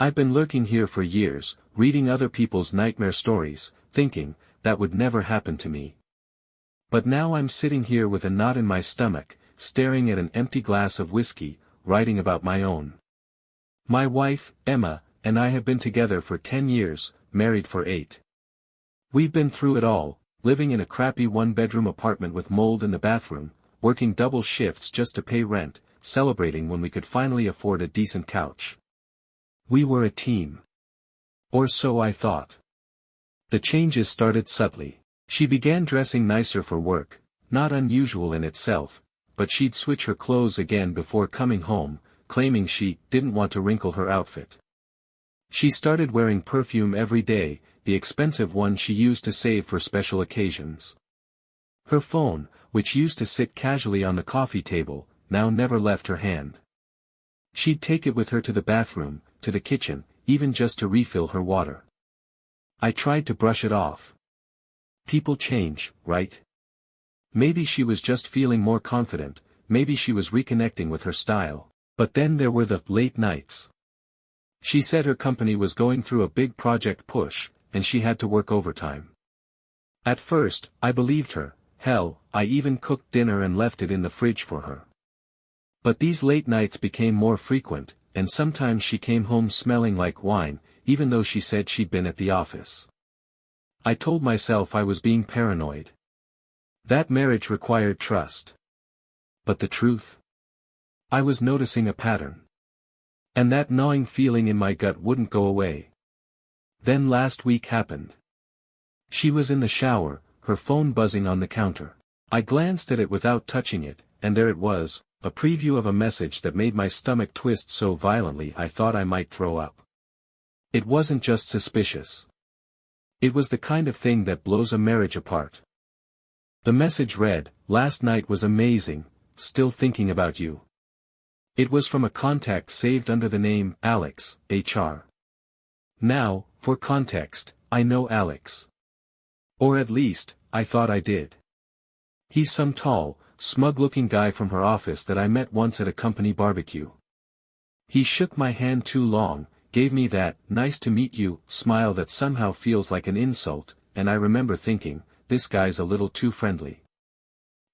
I've been lurking here for years, reading other people's nightmare stories, thinking, that would never happen to me. But now I'm sitting here with a knot in my stomach, staring at an empty glass of whiskey, writing about my own. My wife, Emma, and I have been together for 10 years, married for 8. We've been through it all, living in a crappy one-bedroom apartment with mold in the bathroom, working double shifts just to pay rent, celebrating when we could finally afford a decent couch. We were a team. Or so I thought. The changes started subtly. She began dressing nicer for work, not unusual in itself, but she'd switch her clothes again before coming home, claiming she didn't want to wrinkle her outfit. She started wearing perfume every day, the expensive one she used to save for special occasions. Her phone, which used to sit casually on the coffee table, now never left her hand. She'd take it with her to the bathroom, to the kitchen, even just to refill her water. I tried to brush it off. People change, right? Maybe she was just feeling more confident, maybe she was reconnecting with her style, but then there were the late nights. She said her company was going through a big project push, and she had to work overtime. At first, I believed her, hell, I even cooked dinner and left it in the fridge for her. But these late nights became more frequent, and sometimes she came home smelling like wine, even though she said she'd been at the office. I told myself I was being paranoid. That marriage required trust. But the truth? I was noticing a pattern. And that gnawing feeling in my gut wouldn't go away. Then last week happened. She was in the shower, her phone buzzing on the counter. I glanced at it without touching it, and there it was, a preview of a message that made my stomach twist so violently I thought I might throw up. It wasn't just suspicious. It was the kind of thing that blows a marriage apart. The message read, "Last night was amazing, still thinking about you." It was from a contact saved under the name Alex, HR. Now, for context, I know Alex. Or at least, I thought I did. He's some tall, smug-looking guy from her office that I met once at a company barbecue. He shook my hand too long, gave me that "nice to meet you" smile that somehow feels like an insult, and I remember thinking, this guy's a little too friendly.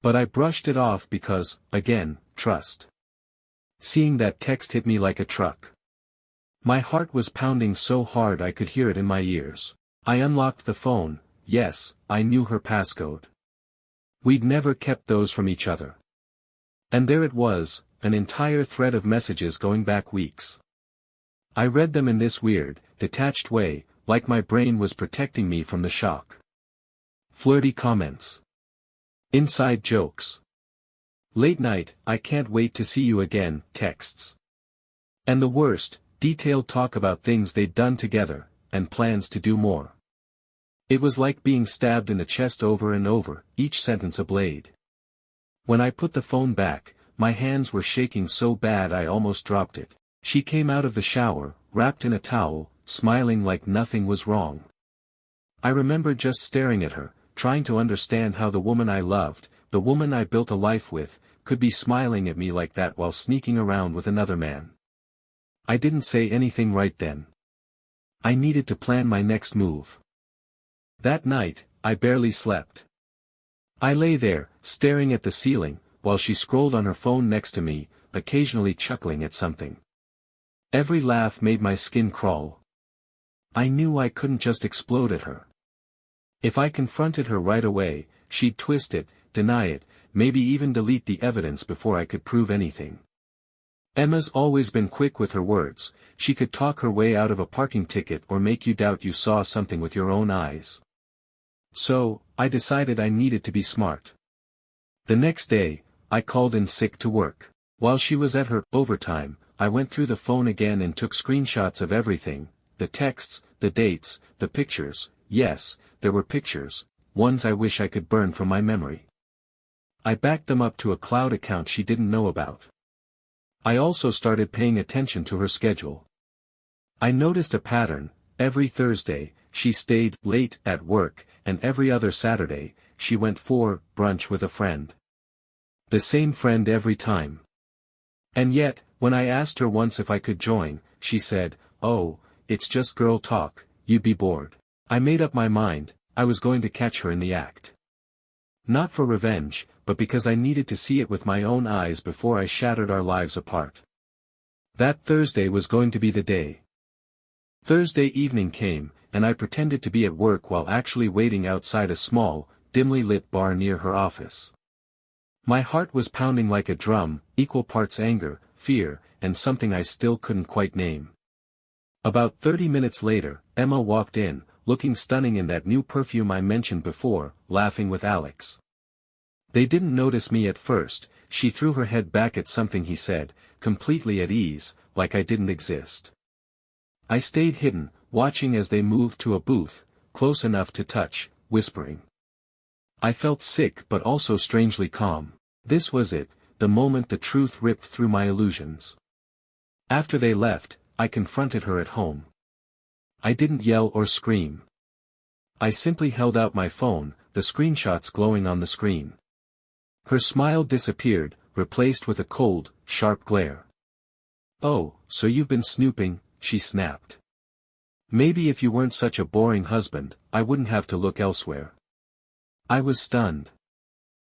But I brushed it off because, again, trust. Seeing that text hit me like a truck. My heart was pounding so hard I could hear it in my ears. I unlocked the phone. Yes, I knew her passcode. We'd never kept those from each other. And there it was, an entire thread of messages going back weeks. I read them in this weird, detached way, like my brain was protecting me from the shock. Flirty comments. Inside jokes. Late night, "I can't wait to see you again" texts. And the worst, detailed talk about things they'd done together, and plans to do more. It was like being stabbed in the chest over and over, each sentence a blade. When I put the phone back, my hands were shaking so bad I almost dropped it. She came out of the shower, wrapped in a towel, smiling like nothing was wrong. I remember just staring at her, trying to understand how the woman I loved, the woman I built a life with, could be smiling at me like that while sneaking around with another man. I didn't say anything right then. I needed to plan my next move. That night, I barely slept. I lay there, staring at the ceiling, while she scrolled on her phone next to me, occasionally chuckling at something. Every laugh made my skin crawl. I knew I couldn't just explode at her. If I confronted her right away, she'd twist it, deny it, maybe even delete the evidence before I could prove anything. Emma's always been quick with her words. She could talk her way out of a parking ticket or make you doubt you saw something with your own eyes. So, I decided I needed to be smart. The next day, I called in sick to work. While she was at her overtime, I went through the phone again and took screenshots of everything, the texts, the dates, the pictures. Yes, there were pictures, ones I wish I could burn from my memory. I backed them up to a cloud account she didn't know about. I also started paying attention to her schedule. I noticed a pattern. Every Thursday, she stayed late at work, and every other Saturday, she went for brunch with a friend. The same friend every time. And yet, when I asked her once if I could join, she said, "Oh, it's just girl talk, you'd be bored." I made up my mind, I was going to catch her in the act. Not for revenge, but because I needed to see it with my own eyes before I shattered our lives apart. That Thursday was going to be the day. Thursday evening came, and I pretended to be at work while actually waiting outside a small, dimly lit bar near her office. My heart was pounding like a drum, equal parts anger, fear, and something I still couldn't quite name. About 30 minutes later, Emma walked in, looking stunning in that new perfume I mentioned before, laughing with Alex. They didn't notice me at first. She threw her head back at something he said, completely at ease, like I didn't exist. I stayed hidden, watching as they moved to a booth, close enough to touch, whispering. I felt sick but also strangely calm. This was it, the moment the truth ripped through my illusions. After they left, I confronted her at home. I didn't yell or scream. I simply held out my phone, the screenshots glowing on the screen. Her smile disappeared, replaced with a cold, sharp glare. "Oh, so you've been snooping," she snapped. "Maybe if you weren't such a boring husband, I wouldn't have to look elsewhere." I was stunned.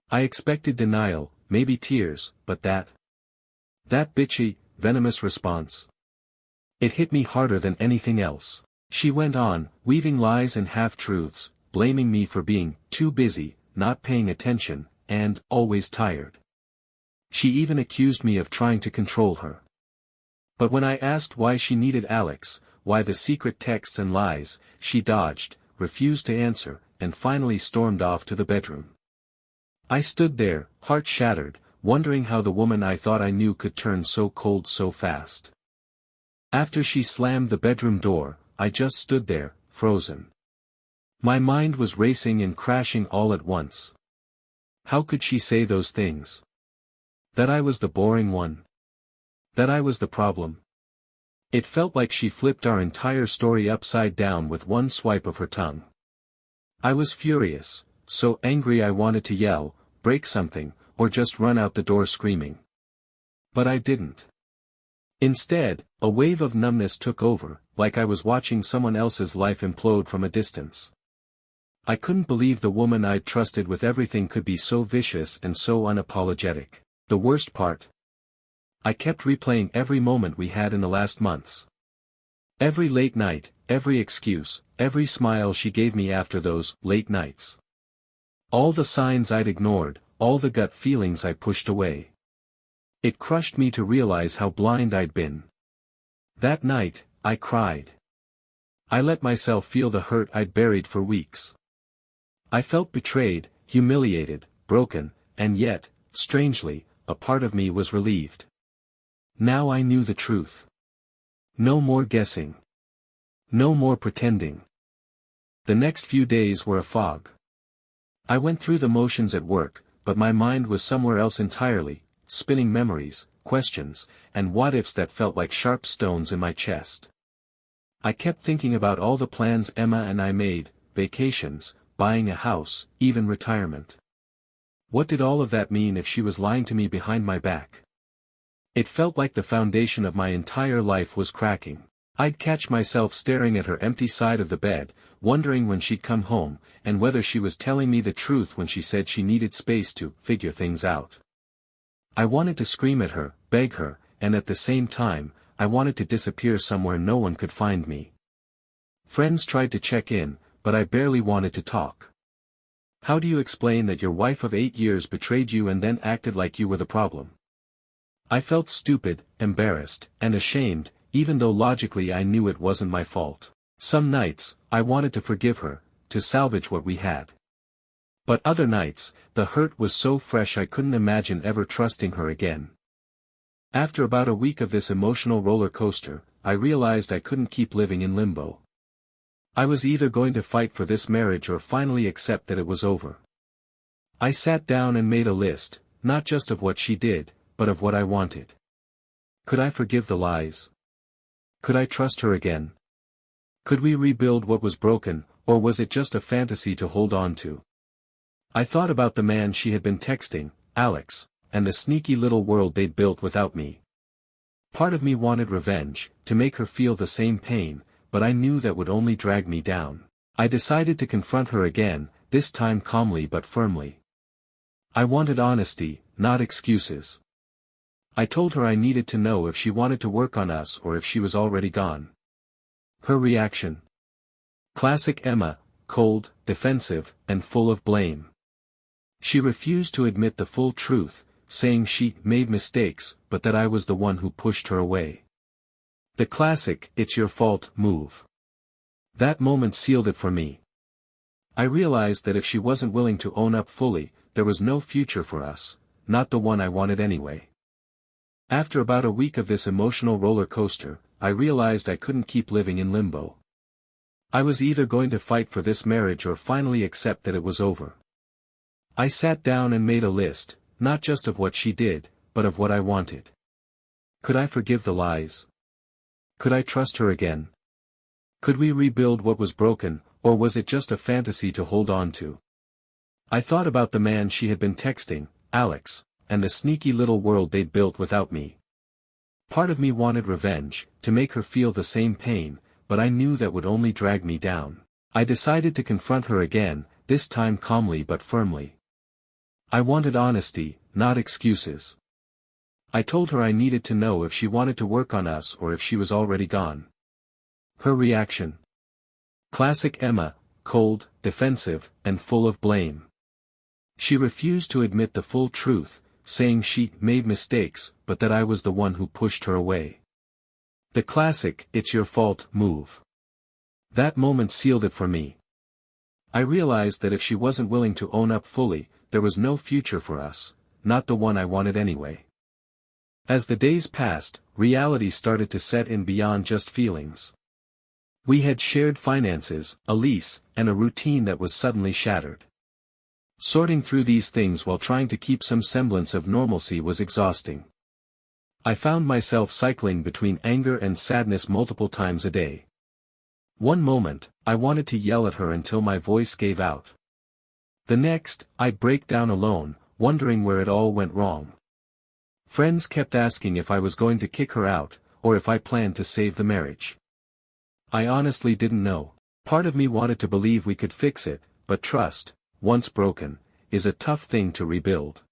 I expected denial, maybe tears, but that bitchy, venomous response. It hit me harder than anything else. She went on, weaving lies and half-truths, blaming me for being too busy, not paying attention, and always tired. She even accused me of trying to control her. But when I asked why she needed Alex, why the secret texts and lies, she dodged, refused to answer, and finally stormed off to the bedroom. I stood there, heart shattered, wondering how the woman I thought I knew could turn so cold so fast. After she slammed the bedroom door, I just stood there, frozen. My mind was racing and crashing all at once. How could she say those things? That I was the boring one? That I was the problem? It felt like she flipped our entire story upside down with one swipe of her tongue. I was furious, so angry I wanted to yell, break something, or just run out the door screaming. But I didn't. Instead, a wave of numbness took over, like I was watching someone else's life implode from a distance. I couldn't believe the woman I'd trusted with everything could be so vicious and so unapologetic. The worst part? I kept replaying every moment we had in the last months. Every late night, every excuse, every smile she gave me after those late nights. All the signs I'd ignored, all the gut feelings I pushed away. It crushed me to realize how blind I'd been. That night, I cried. I let myself feel the hurt I'd buried for weeks. I felt betrayed, humiliated, broken, and yet, strangely, a part of me was relieved. Now I knew the truth. No more guessing. No more pretending. The next few days were a fog. I went through the motions at work, but my mind was somewhere else entirely, spinning memories, questions, and what-ifs that felt like sharp stones in my chest. I kept thinking about all the plans Emma and I made, vacations, buying a house, even retirement. What did all of that mean if she was lying to me behind my back? It felt like the foundation of my entire life was cracking. I'd catch myself staring at her empty side of the bed, wondering when she'd come home, and whether she was telling me the truth when she said she needed space to figure things out. I wanted to scream at her, beg her, and at the same time, I wanted to disappear somewhere no one could find me. Friends tried to check in, but I barely wanted to talk. How do you explain that your wife of 8 years betrayed you and then acted like you were the problem? I felt stupid, embarrassed, and ashamed, even though logically I knew it wasn't my fault. Some nights, I wanted to forgive her, to salvage what we had. But other nights, the hurt was so fresh I couldn't imagine ever trusting her again. After about a week of this emotional roller coaster, I realized I couldn't keep living in limbo. I was either going to fight for this marriage or finally accept that it was over. I sat down and made a list, not just of what she did, but of what I wanted. Could I forgive the lies? Could I trust her again? Could we rebuild what was broken, or was it just a fantasy to hold on to? I thought about the man she had been texting, Alex, and the sneaky little world they'd built without me. Part of me wanted revenge, to make her feel the same pain, but I knew that would only drag me down. I decided to confront her again, this time calmly but firmly. I wanted honesty, not excuses. I told her I needed to know if she wanted to work on us or if she was already gone. Her reaction. Classic Emma, cold, defensive, and full of blame. She refused to admit the full truth, saying she made mistakes, but that I was the one who pushed her away. The classic "it's your fault" move. That moment sealed it for me. I realized that if she wasn't willing to own up fully, there was no future for us, not the one I wanted anyway. After about a week of this emotional roller coaster, I realized I couldn't keep living in limbo. I was either going to fight for this marriage or finally accept that it was over. I sat down and made a list, not just of what she did, but of what I wanted. Could I forgive the lies? Could I trust her again? Could we rebuild what was broken, or was it just a fantasy to hold on to? I thought about the man she had been texting, Alex, and the sneaky little world they'd built without me. Part of me wanted revenge, to make her feel the same pain, but I knew that would only drag me down. I decided to confront her again, this time calmly but firmly. I wanted honesty, not excuses. I told her I needed to know if she wanted to work on us or if she was already gone. Her reaction. Classic Emma, cold, defensive, and full of blame. She refused to admit the full truth, saying she made mistakes, but that I was the one who pushed her away. The classic "it's your fault" move. That moment sealed it for me. I realized that if she wasn't willing to own up fully, there was no future for us, not the one I wanted anyway. As the days passed, reality started to set in beyond just feelings. We had shared finances, a lease, and a routine that was suddenly shattered. Sorting through these things while trying to keep some semblance of normalcy was exhausting. I found myself cycling between anger and sadness multiple times a day. One moment, I wanted to yell at her until my voice gave out. The next, I'd break down alone, wondering where it all went wrong. Friends kept asking if I was going to kick her out, or if I planned to save the marriage. I honestly didn't know. Part of me wanted to believe we could fix it, but trust, once broken, is a tough thing to rebuild.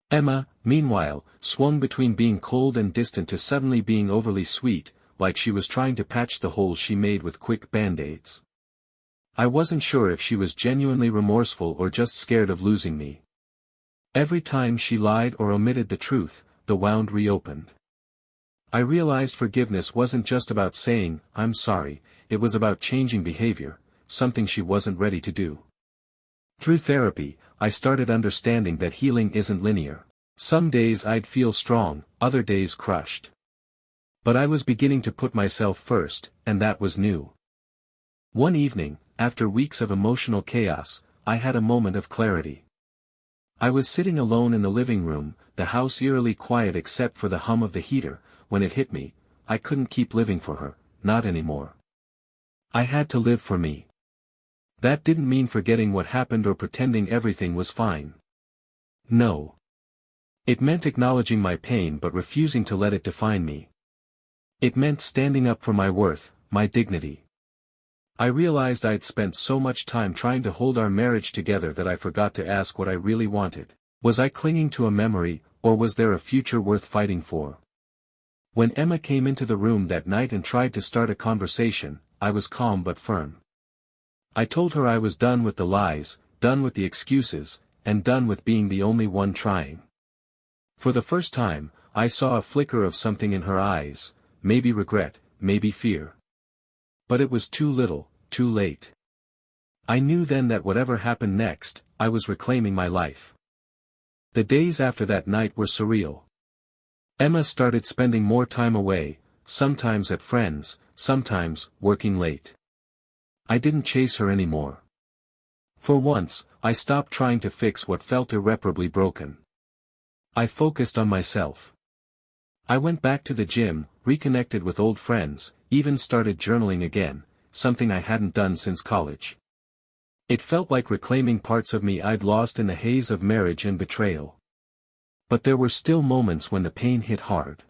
Emma, meanwhile, swung between being cold and distant to suddenly being overly sweet, like she was trying to patch the holes she made with quick band-aids. I wasn't sure if she was genuinely remorseful or just scared of losing me. Every time she lied or omitted the truth, the wound reopened. I realized forgiveness wasn't just about saying, "I'm sorry," it was about changing behavior, something she wasn't ready to do. Through therapy, I started understanding that healing isn't linear. Some days I'd feel strong, other days crushed. But I was beginning to put myself first, and that was new. One evening, after weeks of emotional chaos, I had a moment of clarity. I was sitting alone in the living room, the house eerily quiet except for the hum of the heater, when it hit me, I couldn't keep living for her, not anymore. I had to live for me. That didn't mean forgetting what happened or pretending everything was fine. No. It meant acknowledging my pain but refusing to let it define me. It meant standing up for my worth, my dignity. I realized I'd spent so much time trying to hold our marriage together that I forgot to ask what I really wanted. Was I clinging to a memory, or was there a future worth fighting for? When Emma came into the room that night and tried to start a conversation, I was calm but firm. I told her I was done with the lies, done with the excuses, and done with being the only one trying. For the first time, I saw a flicker of something in her eyes, maybe regret, maybe fear. But it was too little, too late. I knew then that whatever happened next, I was reclaiming my life. The days after that night were surreal. Emma started spending more time away, sometimes at friends', sometimes working late. I didn't chase her anymore. For once, I stopped trying to fix what felt irreparably broken. I focused on myself. I went back to the gym, reconnected with old friends, even started journaling again, something I hadn't done since college. It felt like reclaiming parts of me I'd lost in the haze of marriage and betrayal. But there were still moments when the pain hit hard.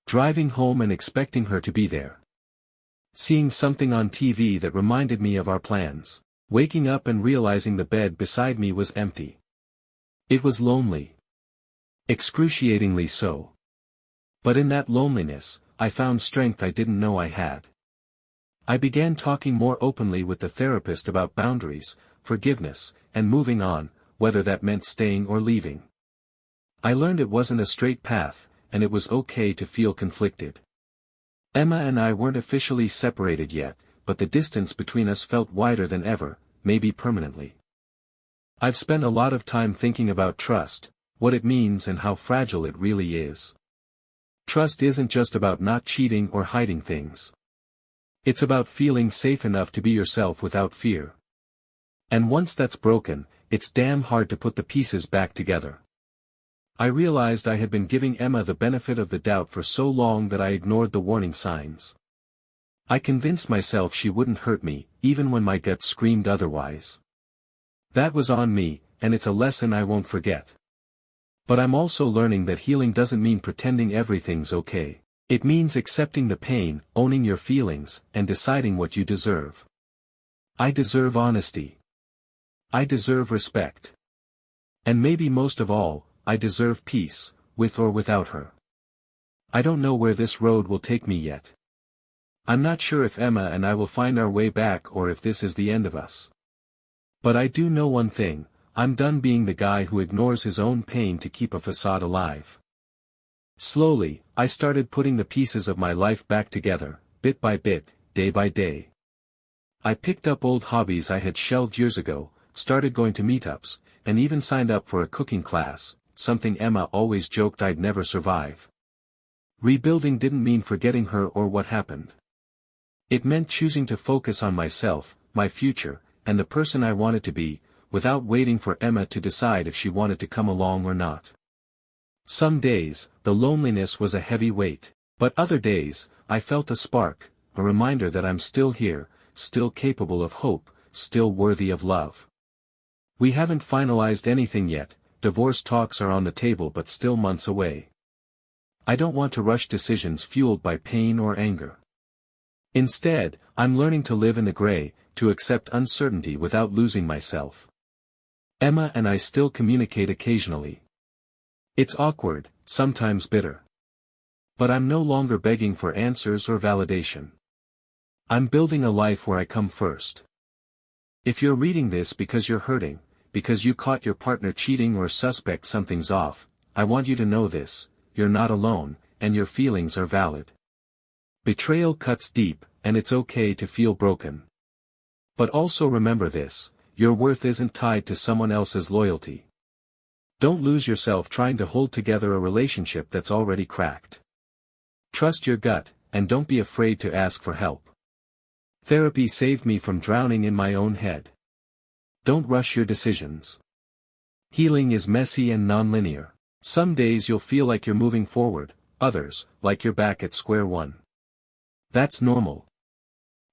Driving home and expecting her to be there. Seeing something on TV that reminded me of our plans. Waking up and realizing the bed beside me was empty. It was lonely. Excruciatingly so. But in that loneliness, I found strength I didn't know I had. I began talking more openly with the therapist about boundaries, forgiveness, and moving on, whether that meant staying or leaving. I learned it wasn't a straight path, and it was okay to feel conflicted. Emma and I weren't officially separated yet, but the distance between us felt wider than ever, maybe permanently. I've spent a lot of time thinking about trust, what it means and how fragile it really is. Trust isn't just about not cheating or hiding things. It's about feeling safe enough to be yourself without fear. And once that's broken, it's damn hard to put the pieces back together. I realized I had been giving Emma the benefit of the doubt for so long that I ignored the warning signs. I convinced myself she wouldn't hurt me, even when my gut screamed otherwise. That was on me, and it's a lesson I won't forget. But I'm also learning that healing doesn't mean pretending everything's okay. It means accepting the pain, owning your feelings, and deciding what you deserve. I deserve honesty. I deserve respect. And maybe most of all, I deserve peace, with or without her. I don't know where this road will take me yet. I'm not sure if Emma and I will find our way back or if this is the end of us. But I do know one thing, I'm done being the guy who ignores his own pain to keep a facade alive. Slowly, I started putting the pieces of my life back together, bit by bit, day by day. I picked up old hobbies I had shelved years ago, started going to meetups, and even signed up for a cooking class, something Emma always joked I'd never survive. Rebuilding didn't mean forgetting her or what happened. It meant choosing to focus on myself, my future, and the person I wanted to be, without waiting for Emma to decide if she wanted to come along or not. Some days, the loneliness was a heavy weight, but other days, I felt a spark, a reminder that I'm still here, still capable of hope, still worthy of love. We haven't finalized anything yet, divorce talks are on the table but still months away. I don't want to rush decisions fueled by pain or anger. Instead, I'm learning to live in the gray, to accept uncertainty without losing myself. Emma and I still communicate occasionally. It's awkward, sometimes bitter. But I'm no longer begging for answers or validation. I'm building a life where I come first. If you're reading this because you're hurting, because you caught your partner cheating or suspect something's off, I want you to know this, you're not alone, and your feelings are valid. Betrayal cuts deep, and it's okay to feel broken. But also remember this, your worth isn't tied to someone else's loyalty. Don't lose yourself trying to hold together a relationship that's already cracked. Trust your gut, and don't be afraid to ask for help. Therapy saved me from drowning in my own head. Don't rush your decisions. Healing is messy and nonlinear. Some days you'll feel like you're moving forward, others, like you're back at square one. That's normal.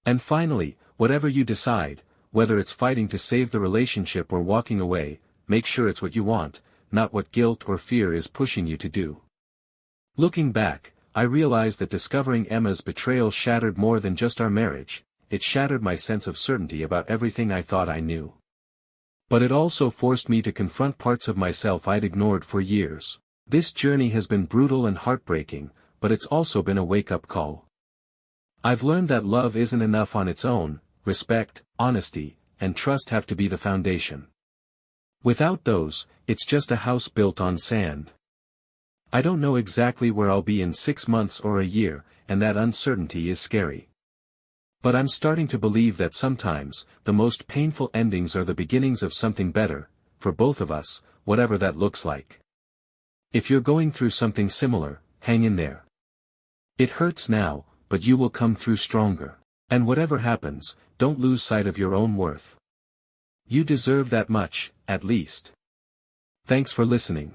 And finally, whatever you decide, whether it's fighting to save the relationship or walking away, make sure it's what you want, not what guilt or fear is pushing you to do. Looking back, I realized that discovering Emma's betrayal shattered more than just our marriage, it shattered my sense of certainty about everything I thought I knew. But it also forced me to confront parts of myself I'd ignored for years. This journey has been brutal and heartbreaking, but it's also been a wake-up call. I've learned that love isn't enough on its own, respect, honesty, and trust have to be the foundation. Without those, it's just a house built on sand. I don't know exactly where I'll be in 6 months or a year, and that uncertainty is scary. But I'm starting to believe that sometimes, the most painful endings are the beginnings of something better, for both of us, whatever that looks like. If you're going through something similar, hang in there. It hurts now, but you will come through stronger. And whatever happens, don't lose sight of your own worth. You deserve that much, at least. Thanks for listening.